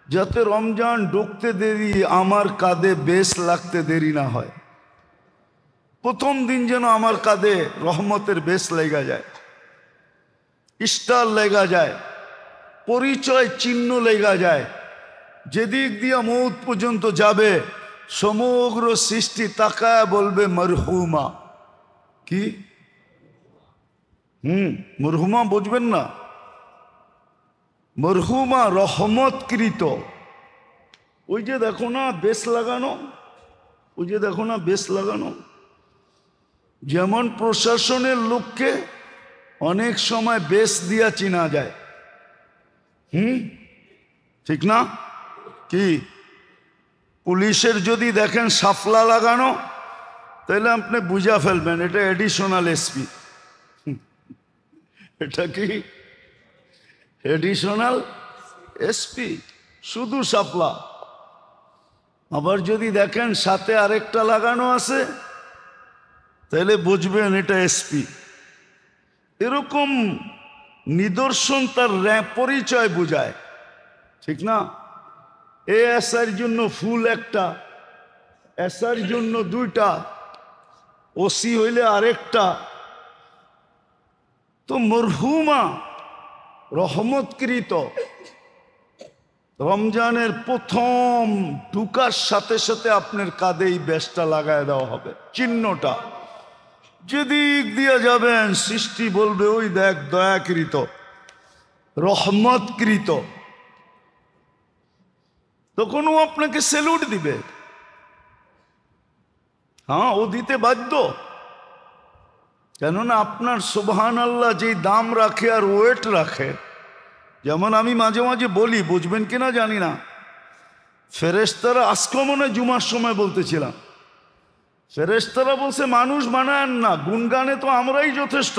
A: যাতে রমজান ঢুকতে দেরি, আমার কাঁধে বেশ লাগতে দেরি না হয়। প্রথম দিন যেন আমার কাঁধে রহমতের বেশ লেগা যায়, স্টার লেগা যায়, পরিচয় চিহ্ন লেগা যায়। যেদিক দিয়া মৌত পর্যন্ত যাবে সমগ্র সৃষ্টি তাকায় বলবে মরহুমা। কি মরহুমা বুঝবেন না? মরহুমা রহমতকৃত। ওই যে দেখো না বেশ লাগানো, ওই যে দেখো না বেশ লাগানো। যেমন প্রশাসনের লোককে অনেক সময় বেশ দিয়া চিনা যায়, ঠিক না? কি পুলিশের যদি দেখেন সাফলা লাগানো, তাহলে আপনি বুঝা ফেলবেন এটা এডিশনাল এসপি। এটা কি এডিশনাল এসপি, শুধু সাফলা। আবার যদি দেখেন সাথে আরেকটা লাগানো আছে, তাহলে বুঝবেন এটা এসপি। এরকম নিদর্শন তার পরিচয় বোঝায়, ঠিক না? এসআর জন্য ফুল একটা, এসআর জন্য দুইটা, ওসি হইলে আরেকটা। তো মরহুমা রহমতকৃত। রমজানের প্রথম ঢুকার সাথে সাথে আপনার কাঁধে এই ব্যাসটা লাগায় দেওয়া হবে, চিহ্নটা। যেদিক দিয়ে যাবেন সৃষ্টি বলবে ওই দেখ দয়াকৃত, রহমতকৃত। তখন ও আপনাকে স্যালুট দিবে। হ্যাঁ, ও দিতে বাধ্য, কেননা আপনার সুবহানাল্লাহ যেই দাম রাখে আর ওয়েট রাখে। যেমন আমি মাঝে মাঝে বলি, বুঝবেন কিনা জানি না, ফেরেশতারা আজকে মনে জুমার সময় বলতেছিলাম, ফেরেশতারা বলছে মানুষ বানায়েন না, গুনগানে তো আমরাই যথেষ্ট।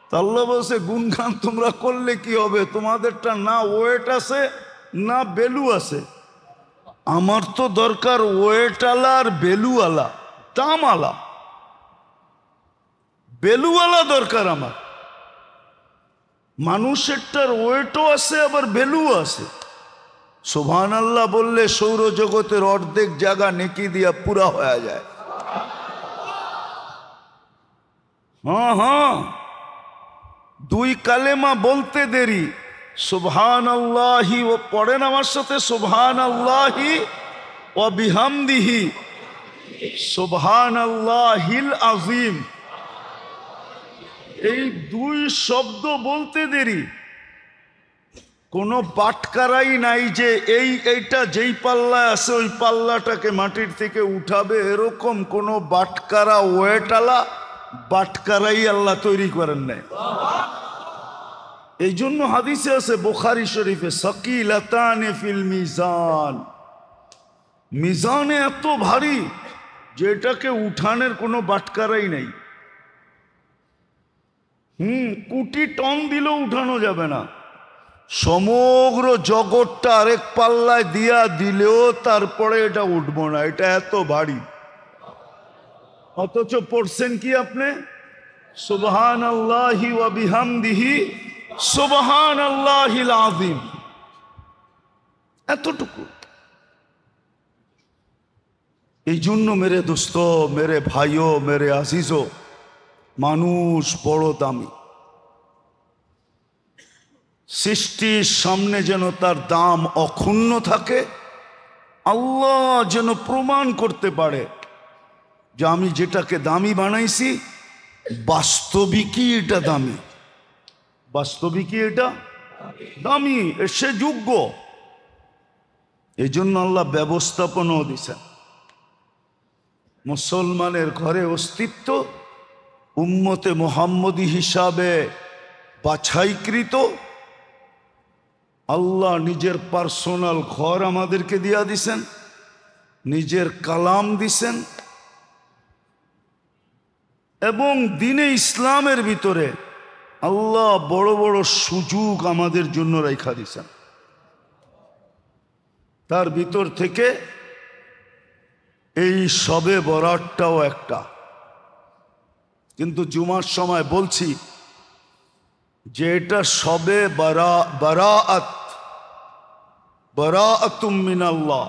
A: তা আল্লাহ বলছে গুনগান তোমরা করলে কি হবে, তোমাদেরটা না ওয়েট আছে না বেলু আছে। আমার তো দরকার ওয়েটওয়ালা আর বেলুওয়ালা, দামওয়ালা। বেলুওয়ালা দরকার আমার। মানুষেরটার ওয়েটও আছে আবার বেলুও আছে। সুবহানাল্লাহ বললে সৌরজগতের অর্ধেক জায়গা নেকি দিয়া পুরা হয়ে যায়। হ্যাঁ হ্যাঁ, দুই কালেমা বলতে দেরি, সুবহানাল্লাহি, ও পড়েন আমার সাথে, সুবহানাল্লাহি ওয়া বিহামদিহি সুবহানাল্লাহিল আযীম। এই দুই শব্দ বলতে দেরি। কোনো বাটকারাই নাই যে এইটা যেই পাল্লায় আছে ওই পাল্লাটাকে মাটির থেকে উঠাবে, এরকম কোনো বাটকারা ওয়েটালা বাটকারাই আল্লাহ তৈরি করেন নাই। এই জন্য হাদিসে আছে বুখারী শরীফে, সাকিলাতানে ফিল মিজান, মিজানে এত ভারী যে এটাকে উঠানের কোনো বাটকারাই নেই। কোটি টন দিলেও উঠানো যাবে না। সমগ্র জগৎটা আরেক পাল্লায় দিয়া দিলেও তারপরে এটা উঠবো না, এটা এত ভারী। অথচ পড়ছেন কি আপনি সুবহানাল্লাহি ওয়া বিহামদিহি সুবহানাল্লাহিল আযীম, এতটুকু। এই জন্য মেরে দোস্ত, মেরে ভাইও, মেরে আজিজো, মানুষ বড় দামি। সৃষ্টির সামনে যেন তার দাম অক্ষুণ্ণ থাকে, আল্লাহ যেন প্রমাণ করতে পারে যে আমি যেটাকে দামি বানাইছি বাস্তবিকই এটা দামি, বাস্তবিকই এটা দামি, সে যোগ্য। এই জন্য আল্লাহ ব্যবস্থাপনাও দিছেন। মুসলমানের ঘরে অস্তিত্ব উম্মতে মুহাম্মদী হিসাবে বাছাইকৃত। আল্লাহ নিজের পার্সোনাল ঘর আমাদেরকে দিয়া দিছেন, নিজের কালাম দিছেন, এবং দ্বীনে ইসলামের ভিতরে আল্লাহ বড় বড় সুযোগ আমাদের জন্য রেখা দিছেন। তার ভিতর থেকে এই শবে বরাতটাও একটা। কিন্তু জুমার সময় বলছি যে এটা শবে বারাআতুম মিনাল্লাহ,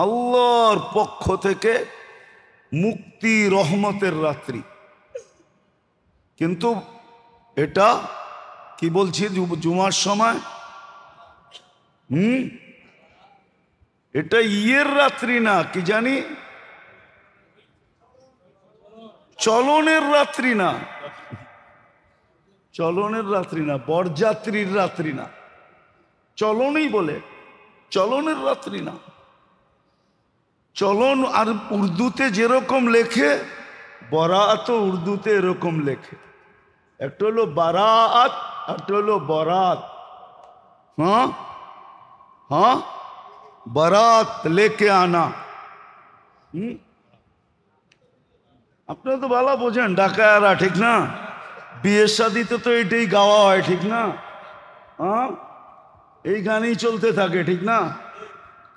A: আল্লাহর পক্ষ থেকে মুক্তি রহমতের রাত্রি। কিন্তু এটা কি বলছি জুমার সময়, এটা ইয়ের রাত্রি না, কি জানি চলনের রাত্রি না, চলনের রাত্রি না, বরযাত্রীর রাত্রি না, চলনই বলে, চলনের রাত্রি না। চলন আর উর্দুতে যেরকম লেখে, বরাত উর্দুতে এরকম লেখে। একটা হলো বারাত, একটা হলো বরাত। হ্যাঁ হ্যাঁ, বারাত লেকে আনা। আপনারা তো ভালো বোঝেন ডাকায়ারা, ঠিক না? বিয়ের শাদিতে তো এটাই গাওয়া হয়, ঠিক না? হ্যাঁ, এই গানই চলতে থাকে, ঠিক না?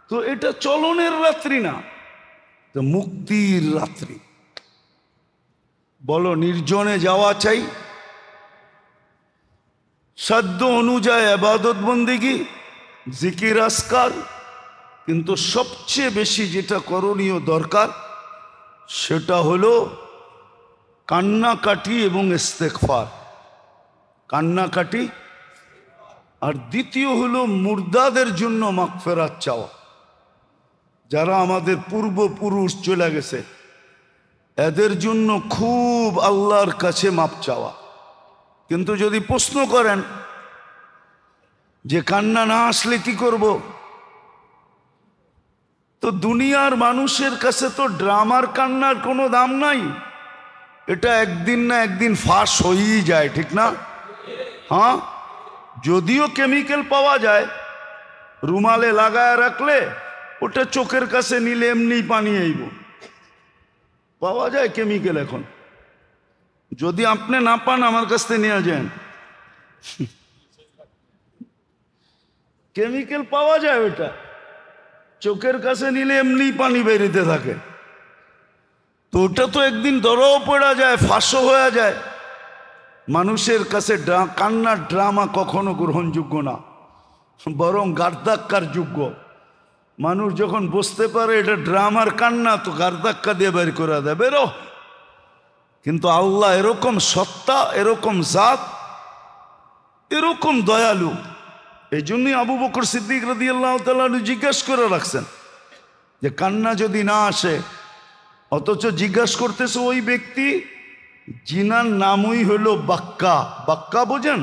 A: তো এটা চলনের রাত্রি না, তো মুক্তির রাত্রি। বলো নির্জনে যাওয়া চাই, সাধ্য অনুযায়ী ইবাদত বন্দেগী, জিকির আসকার, কিন্তু সবচেয়ে বেশি যেটা করণীয় দরকার সেটা হলো কান্নাকাটি এবং ইস্তেগফার। কান্নাকাটি, আর দ্বিতীয় হলো মুর্দাদের জন্য মাগফিরাত চাওয়া। যারা আমাদের পূর্বপুরুষ চলে গেছে এদের জন্য খুব আল্লাহর কাছে মাপ চাওয়া। কিন্তু যদি প্রশ্ন করেন যে কান্না না আসলে কি করব, তো দুনিয়ার মানুষের কাছে তো ড্রামার কান্নার কোনো দাম নাই। এটা একদিন না একদিন ফাঁস হয়েই যায়, ঠিক না? হ্যাঁ, যদিও কেমিক্যাল পাওয়া যায়, রুমালে লাগায় রাখলে ওটা চোখের কাছে নিলে এমনি পানি আইব, পাওয়া যায় কেমিক্যাল এখন। যদি আপনি না পান আমার কাছ থেকে নিয়ে যান, কেমিক্যাল পাওয়া যায়, ওটা চোখের কাছে নিলে এমনি পানি বেরিতে থাকে। তো ওটা তো একদিন ধরাও পড়া যায়, ফাঁসও হয়ে যায়। মানুষের কাছে কান্নার ড্রামা কখনো গ্রহণযোগ্য না, বরং গার্দাক্কার যোগ্য। মানুষ যখন বুঝতে পারে এটা ড্রামার কান্না, তো গার্দাক্কা দিয়ে বের করে দেয়, বেরো। কিন্তু আল্লাহ এরকম সত্তা, এরকম জাত, এরকম দয়ালু। এই জন্যই আবু বকর সিদ্দিক রাদিয়াল্লাহু তাআলা জিজ্ঞাসা করে রাখছেন যে কান্না যদি না আসে, অথচ জিজ্ঞাসা করতেছে ওই ব্যক্তি জিনার নামই হলো বাক্কা। বাক্কা বোঝেন?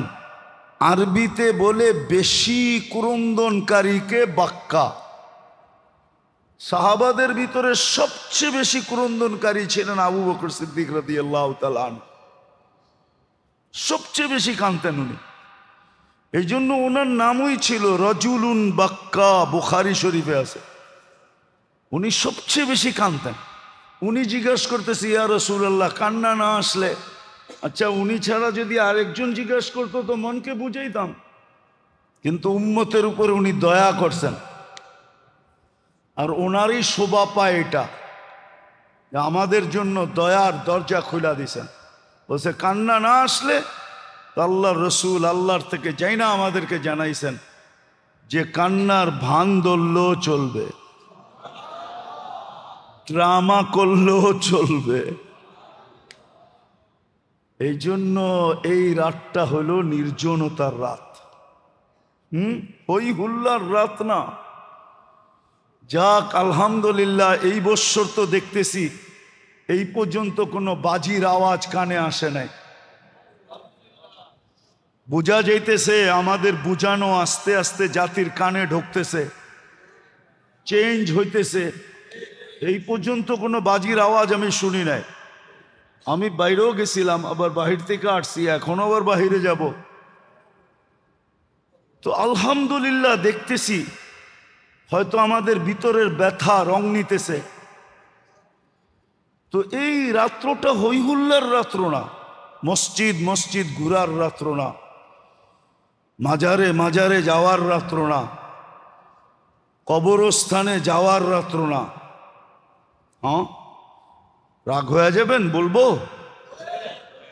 A: আরবিতে বলে বেশি ক্রন্দনকারীকে বাক্কা। সাহাবাদের ভিতরে সবচেয়ে বেশি ক্রন্দনকারী ছিলেন আবু বকর সিদ্দিক রাদিয়াল্লাহু তাআলা আনহু। সবচেয়ে বেশি কাঁদতেন উনি, এই জন্য ওনার নামই ছিল রাজুলুন বাক্কা, বুখারী শরীফে আছে। উনি সবচেয়ে বেশি কাঁদতেন। উনি জিজ্ঞাসা করতেছে ইয়া রাসূলুল্লাহ, কান্না না আসলে, আচ্ছা উনি ছাড়া যদি আরেকজন জিজ্ঞাসা করতো তো মনকে বুঝাইতাম, কিন্তু উম্মতের উপরে উনি দয়া করছেন। আর ওনারই শোভা পায় এটা, আমাদের জন্য দয়ার দরজা খুলে দিছেন। বলছে কান্না না আসলে আল্লাহর রসুল আল্লাহর থেকে যাই না আমাদেরকে জানাইছেন যে কান্নার ভান ধরলেও চলবে, ড্রামা করলেও চলবে। এই জন্য এই রাতটা হলো নির্জনতার রাত। হই হুল্লার রাত না। যাক আলহামদুলিল্লাহ, এই বৎসর তো দেখতেছি এই পর্যন্ত কোনো বাজির আওয়াজ কানে আসে নাই। বোঝা যাইতেছে আমাদের বুঝানো আস্তে আস্তে জাতির কানে ঢুকতেছে, চেঞ্জ হইতেছে। এই পর্যন্ত কোনো বাজির আওয়াজ আমি শুনি নাই। আমি বাইরেও গেছিলাম, আবার বাহির থেকে আসছি, এখনো আবার বাহিরে যাব। তো আলহামদুলিল্লাহ দেখতেছি হয়তো আমাদের ভিতরের ব্যথা রং নিতেছে। তো এই রাত্রটা হইহুল্লার রাত্র না, মসজিদ মসজিদ ঘুরার রাত্র না, মাজারে মাজারে যাওয়ার রাত্র না, কবরস্থানে যাওয়ার রাত্র না। হ্যাঁ, রাগ হয়ে যাবেন বলবো?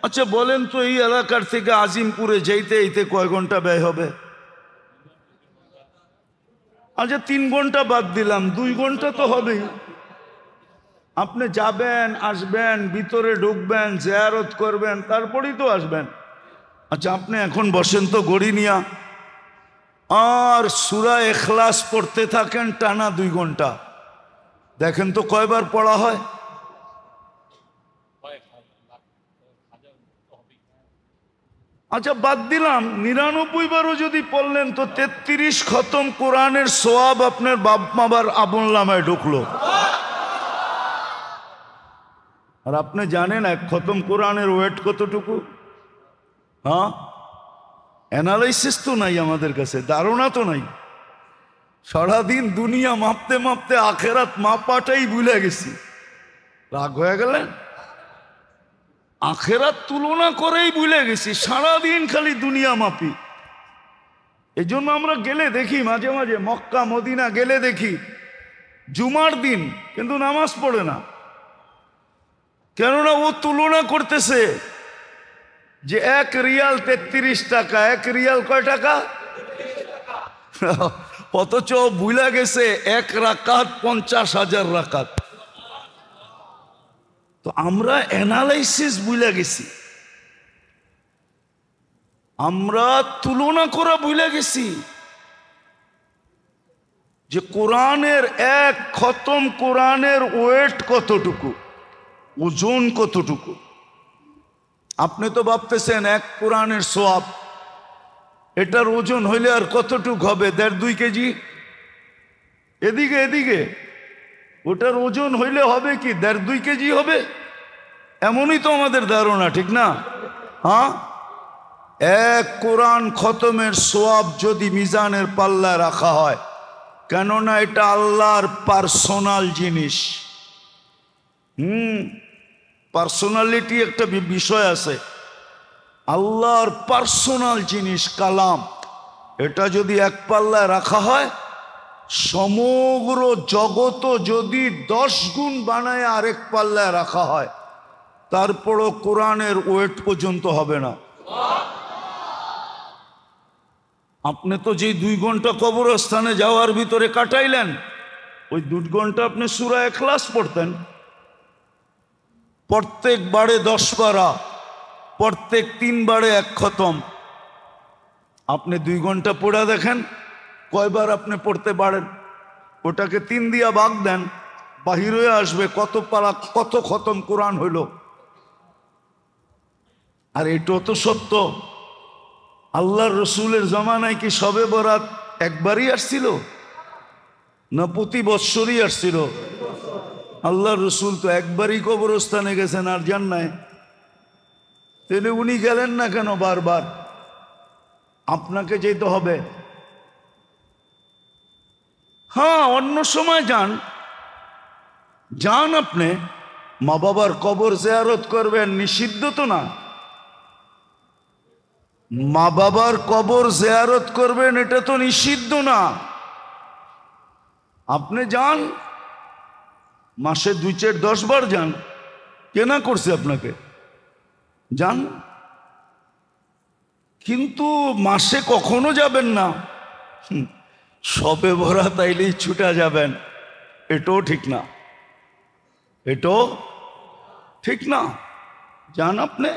A: আচ্ছা বলেন তো, এই এলাকার থেকে আজিমপুরে যেতে এইতে কয় ঘন্টা ব্যয় হবে? আচ্ছা 3 ঘন্টা বাদ দিলাম, 2 ঘন্টা তো হবেই। আপনি যাবেন, আসবেন, ভিতরে ঢুকবেন, জিয়ারত করবেন, তারপরেই তো আসবেন। আচ্ছা আপনি এখন বসেন তো গড়ি নিয়া, আর সূরা ইখলাস পড়তে থাকেন টানা 2 ঘন্টা। দেখেন তো কয়বার পড়া হয়? আচ্ছা বাদ দিলাম, 99 বারও যদি পড়লেন তো 33 খতম কোরআনের সওয়াব আপনার বাপ মাবার আমলনামায় ঢুকলো। আর আপনি জানেন 1 খতম কোরআনের ওয়েট কতটুকু? হ্যাঁ, অ্যানালাইসিস তো নাই আমাদের কাছে, ধারণা তো নাই। সারাদিন দুনিয়া মাপতে মাপতে আখেরাত মাপাটাই ভুলে গেছি। রাগ হয়ে গেলেন? আখেরাত তুলনা করেই ভুলে গেছি, সারাদিন খালি দুনিয়া মাপি। এই জন্য আমরা গেলে দেখি মাঝে মাঝে, মক্কা মদিনা গেলে দেখি জুমার দিন কিন্তু নামাজ পড়ে না। কেননা ও তুলনা করতেছে যে 1 রিয়াল 33 টাকা, 1 রিয়াল কয় টাকা? অথচ ভুলে গেছে 1 রাকাত 50,000 রাকাত। তো আমরা অ্যানালাইসিস ভুলে গেছি, আমরা তুলনা করা ভুলে গেছি যে কোরআনের 1 খতম কোরআনের ওয়েট কতটুকু, ওজন কতটুকু। আপনি তো ভাবতেছেন 1 কোরআনের সওয়াব, এটার ওজন হইলে আর কতটুকু হবে? 1.5-2 কেজি। এদিকে এদিকে ওটার ওজন হইলে হবে কি 1.5-2 কেজি হবে, এমনই তো আমাদের ধারণা, ঠিক না? হ্যাঁ, 1 কোরআন খতমের সওয়াব যদি মিজানের পাল্লায় রাখা হয়, কেননা এটা আল্লাহর পার্সোনাল জিনিস। পার্সোনালিটি একটা বিষয় আছে, আল্লাহর পার্সোনাল জিনিস কালাম, এটা যদি 1 পাল্লায় রাখা হয়, সমগ্র জগৎ যদি 10 গুণ বানায় আরেক পাল্লায় রাখা হয়, তারপরও কোরআনের ওয়েট পর্যন্ত হবে না। আপনি তো যেই 2 ঘন্টা কবরস্থানে যাওয়ার ভিতরে কাটাইলেন, ওই 2 ঘন্টা আপনি সূরা ইখলাস পড়তেন, প্রত্যেক বারে 10 পারা, প্রত্যেক 3 বারে 1 খতম। আপনি 2 ঘন্টা পড়া দেখেন কয়বার আপনি পড়তে পারেন। ওটাকে 3 দিয়া ভাগ দেন, বাহির হয়ে আসবে কত পারা, কত খতম কোরআন হইল। আর এটাও তো সত্য, আল্লাহর রসুলের জমানায় কি শবে বরাত একবারই আসছিল না প্রতি বৎসরই আসছিল? আল্লাহর রসুল তো একবারই কবরস্থানে গেছেন আর যান নাই, তাহলে উনি গেলেন না কেন বারবার? আপনাকে যেতে হবে। হ্যাঁ, অন্য সময় যান, আপনি মা বাবার কবর জিয়ারত করবেন, নিষিদ্ধ তো না। মা বাবার কবর জিয়ারত করবেন, এটা তো নিষিদ্ধ না। আপনি যান, মাসে 2-4-10 বার যান, কেনা করছে আপনাকে? যান, কিন্তু মাসে কখনো যাবেন না। শবে বরাত আইলেই ছুটা যাবেন, এটাও ঠিক না, এটাও ঠিক না। যান, আপনি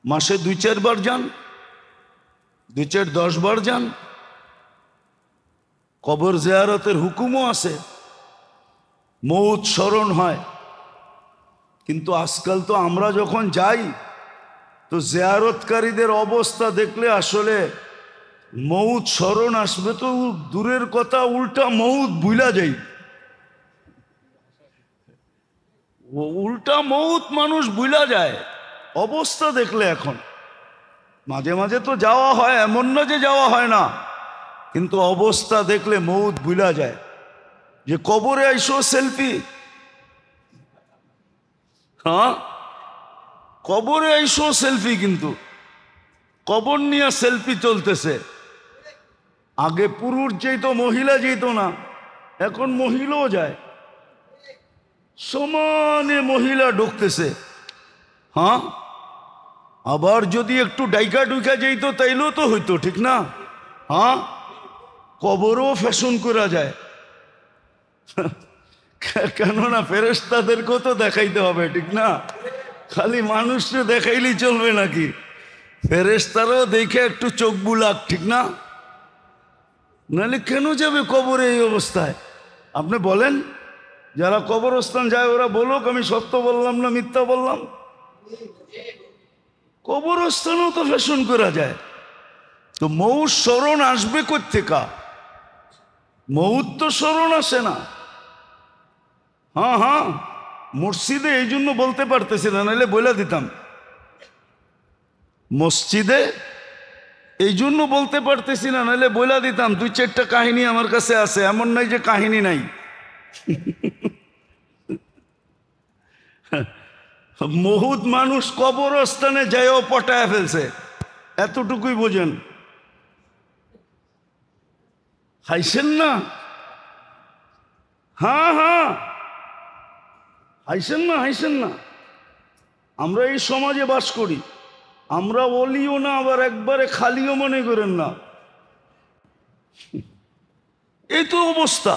A: মাসে 2-4 বার যান, 2-4-10 বার যান। কবর জিয়ারতের হুকুমও আছে, মৌত স্মরণ হয়। কিন্তু আজকাল তো আমরা যখন যাই তো জিয়ারতকারীদের অবস্থা দেখলে আসলে মৌত স্মরণ আসবে তো দূরের কথা, উল্টা মৌত ভুলা যাই। উল্টা মৌত মানুষ ভুলা যায় অবস্থা দেখলে। এখন মাঝে মাঝে তো যাওয়া হয়, এমন না যে যাওয়া হয় না, কিন্তু অবস্থা দেখলে মৌত ভুলা যায়। যে কবরে আইসো সেলফি, হ্যাঁ কবরে আইসো সেলফি, কিন্তু কবর নিয়ে সেলফি চলতেছে। আগে পুরুষ যেত, মহিলা যেত না, এখন মহিলাও যায়, সমানে মহিলা ঢুকতেছে। হ্যাঁ, আবার যদি একটু ডাইকা ডুইকা যেত তাইলেও তো হইতো, ঠিক না? হ্যাঁ, কবরও ফ্যাশন করা যায়। কেননা ফেরেশতাদেরকেও তো দেখাইতে হবে, ঠিক না? খালি মানুষকে দেখাইলেই চলবে নাকি? ফেরেশতারাও দেখে একটু চোখ বুলাক, ঠিক না? নাহলে কেন যাবে কবরে এই অবস্থায়? আপনি বলেন, যারা কবরস্থান যায় ওরা বলুক আমি সত্য বললাম না মিথ্যা বললাম। কবরস্থানও তো ফ্যাশন করা যায়। তো মৌত স্মরণ আসবে কোত্থেকা? মৌত তো স্মরণ আসে না। হ্যাঁ হ্যাঁ, মসজিদে এই জন্য বলতে পারতেছি না, নাহলে বলে দিতাম। মসজিদে এই জন্য বলতে পারতেছি না, নাহলে বলে দিতাম। 2-4টা কাহিনী আমার কাছে আছে, এমন নাই যে কাহিনী নাই। বহুত মানুষ কবরস্থানে যায়ও পটায় ফেলছে, এতটুকুই বোঝেন। হাইছেন না? হ্যাঁ হ্যাঁ, হাইছেন না, হাইছেন না। আমরা এই সমাজে বাস করি, আমরা অলিও না আবার একবারে খালিও মনে করেন না। এই তো অবস্থা।